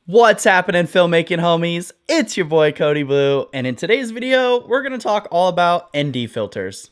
What's happening, filmmaking homies? It's your boy Cody Blue, and in today's video, we're gonna talk all about ND filters.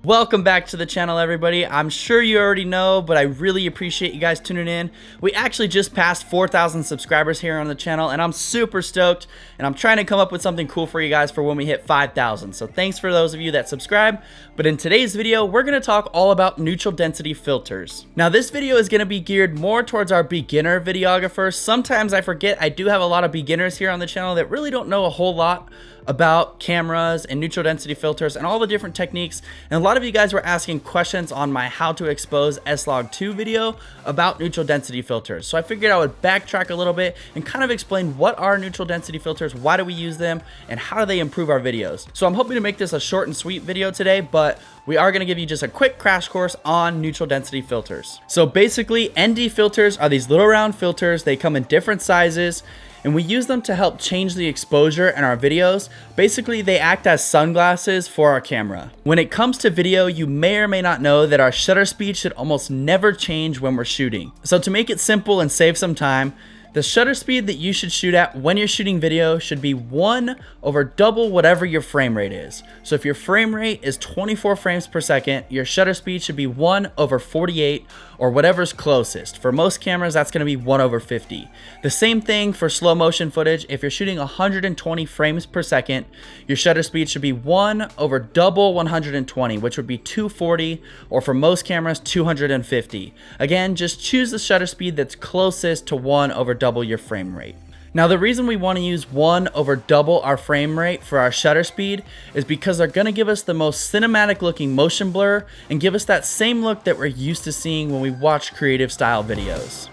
Welcome back to the channel, everybody. I'm sure you already know, but I really appreciate you guys tuning in. We actually just passed 4,000 subscribers here on the channel, and I'm super stoked, and I'm trying to come up with something cool for you guys for when we hit 5,000. So thanks for those of you that subscribe. But in today's video, we're going to talk all about neutral density filters. Now, this video is going to be geared more towards our beginner videographers. Sometimes I forget I do have a lot of beginners here on the channel that really don't know a whole lot about cameras and neutral density filters and all the different techniques. And a lot of you guys were asking questions on my how to expose S-Log2 video about neutral density filters. So I figured I would backtrack a little bit and kind of explain what are neutral density filters, why do we use them, and how do they improve our videos. So I'm hoping to make this a short and sweet video today, but we are going to give you just a quick crash course on neutral density filters. So basically, ND filters are these little round filters. They come in different sizes, and we use them to help change the exposure in our videos. Basically, they act as sunglasses for our camera. When it comes to video, you may or may not know that our shutter speed should almost never change when we're shooting. So to make it simple and save some time, the shutter speed that you should shoot at when you're shooting video should be 1 over double whatever your frame rate is. So if your frame rate is 24 frames per second, your shutter speed should be 1 over 48 or whatever's closest. For most cameras, that's going to be 1 over 50. The same thing for slow motion footage. If you're shooting 120 frames per second, your shutter speed should be 1 over double 120, which would be 240, or for most cameras, 250. Again, just choose the shutter speed that's closest to 1 over double your frame rate. Now, the reason we want to use 1 over double our frame rate for our shutter speed is because they're going to give us the most cinematic looking motion blur and give us that same look that we're used to seeing when we watch creative style videos.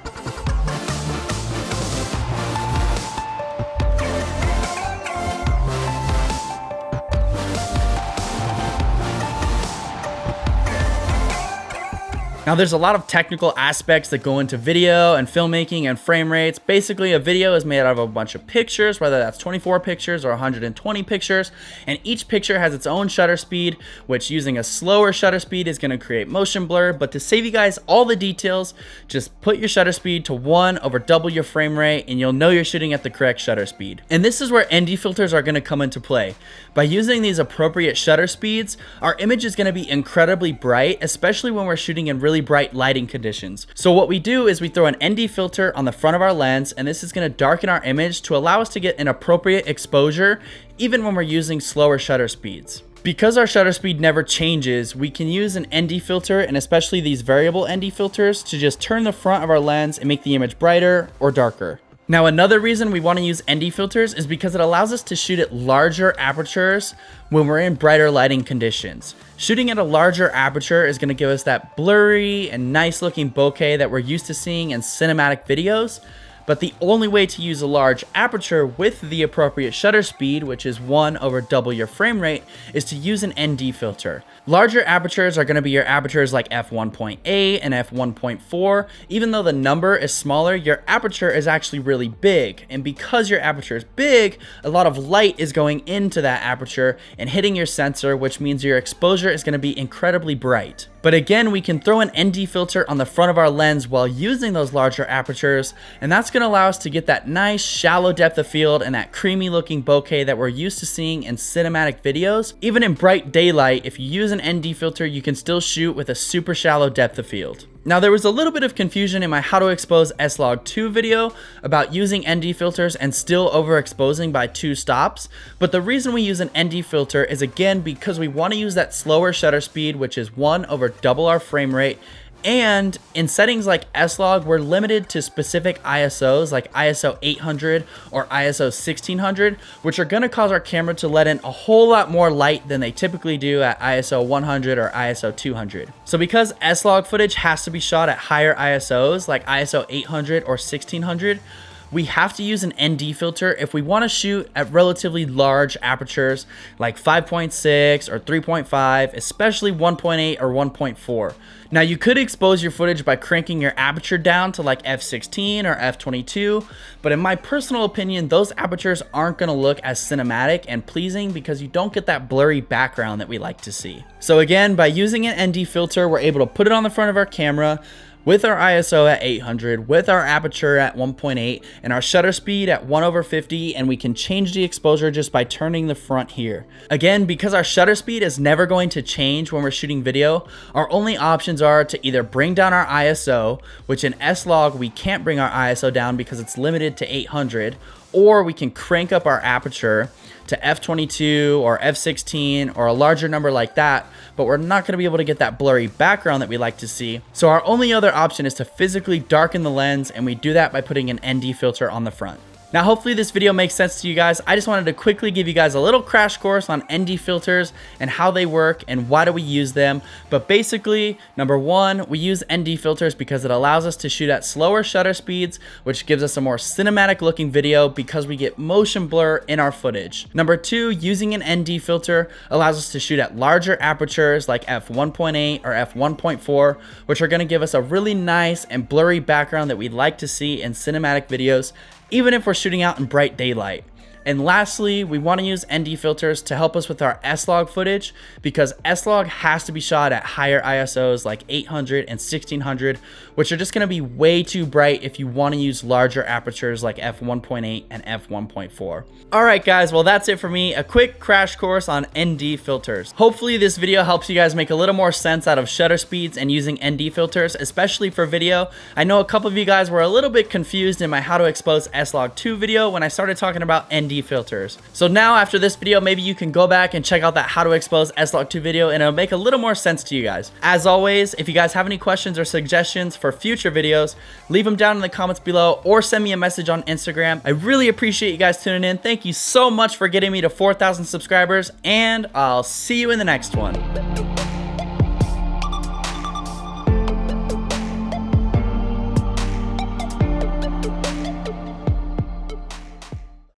Now, there's a lot of technical aspects that go into video and filmmaking and frame rates. Basically, a video is made out of a bunch of pictures, whether that's 24 pictures or 120 pictures, and each picture has its own shutter speed, which using a slower shutter speed is going to create motion blur. But to save you guys all the details, just put your shutter speed to 1 over double your frame rate, and you'll know you're shooting at the correct shutter speed. And this is where ND filters are going to come into play. By using these appropriate shutter speeds, our image is going to be incredibly bright, especially when we're shooting in really bright lighting conditions. So what we do is we throw an ND filter on the front of our lens, and this is going to darken our image to allow us to get an appropriate exposure even when we're using slower shutter speeds. Because our shutter speed never changes, we can use an ND filter, and especially these variable ND filters, to just turn the front of our lens and make the image brighter or darker. Now, another reason we want to use ND filters is because it allows us to shoot at larger apertures when we're in brighter lighting conditions. Shooting at a larger aperture is going to give us that blurry and nice looking bokeh that we're used to seeing in cinematic videos. But the only way to use a large aperture with the appropriate shutter speed, which is 1 over double your frame rate, is to use an ND filter. Larger apertures are going to be your apertures like f1.8 and f1.4. Even though the number is smaller, your aperture is actually really big. And because your aperture is big, a lot of light is going into that aperture and hitting your sensor, which means your exposure is going to be incredibly bright. But again, we can throw an ND filter on the front of our lens while using those larger apertures, and that's going to allow us to get that nice shallow depth of field and that creamy looking bokeh that we're used to seeing in cinematic videos. Even in bright daylight, if you use an ND filter, you can still shoot with a super shallow depth of field. Now, there was a little bit of confusion in my how to expose S-Log2 video about using ND filters and still overexposing by 2 stops. But the reason we use an ND filter is, again, because we want to use that slower shutter speed, which is 1 over double our frame rate. And in settings like S-Log, we're limited to specific ISOs like ISO 800 or ISO 1600, which are going to cause our camera to let in a whole lot more light than they typically do at ISO 100 or ISO 200. So because S-Log footage has to be shot at higher ISOs like ISO 800 or 1600, we have to use an ND filter if we want to shoot at relatively large apertures like 5.6 or 3.5, especially 1.8 or 1.4. Now you could expose your footage by cranking your aperture down to like f16 or f22, but in my personal opinion, those apertures aren't going to look as cinematic and pleasing because you don't get that blurry background that we like to see. So again, by using an ND filter, we're able to put it on the front of our camera with our ISO at 800, with our aperture at 1.8, and our shutter speed at 1/50, and we can change the exposure just by turning the front here. Again, because our shutter speed is never going to change when we're shooting video, our only options are to either bring down our ISO, which in S-Log we can't bring our ISO down because it's limited to 800, or we can crank up our aperture to f22 or f16 or a larger number like that, but we're not going to be able to get that blurry background that we like to see. So our only other option is to physically darken the lens, and we do that by putting an ND filter on the front. Now, hopefully this video makes sense to you guys. I just wanted to quickly give you guys a little crash course on ND filters and how they work and why do we use them. But basically, number one, we use ND filters because it allows us to shoot at slower shutter speeds, which gives us a more cinematic looking video because we get motion blur in our footage. Number two, using an ND filter allows us to shoot at larger apertures like f1.8 or f1.4, which are going to give us a really nice and blurry background that we'd like to see in cinematic videos, even if we're shooting out in bright daylight. And lastly, we want to use ND filters to help us with our S-Log footage because S-Log has to be shot at higher ISOs like 800 and 1600, which are just going to be way too bright if you want to use larger apertures like f1.8 and f1.4. Alright guys, well that's it for me, a quick crash course on ND filters. Hopefully this video helps you guys make a little more sense out of shutter speeds and using ND filters, especially for video. I know a couple of you guys were a little bit confused in my how to expose S-Log 2 video when I started talking about ND filters. So now after this video, maybe you can go back and check out that how to expose S-Log 2 video and it'll make a little more sense to you guys. As always, if you guys have any questions or suggestions for future videos, leave them down in the comments below or send me a message on Instagram. I really appreciate you guys tuning in. Thank you so much for getting me to 4,000 subscribers, and I'll see you in the next one.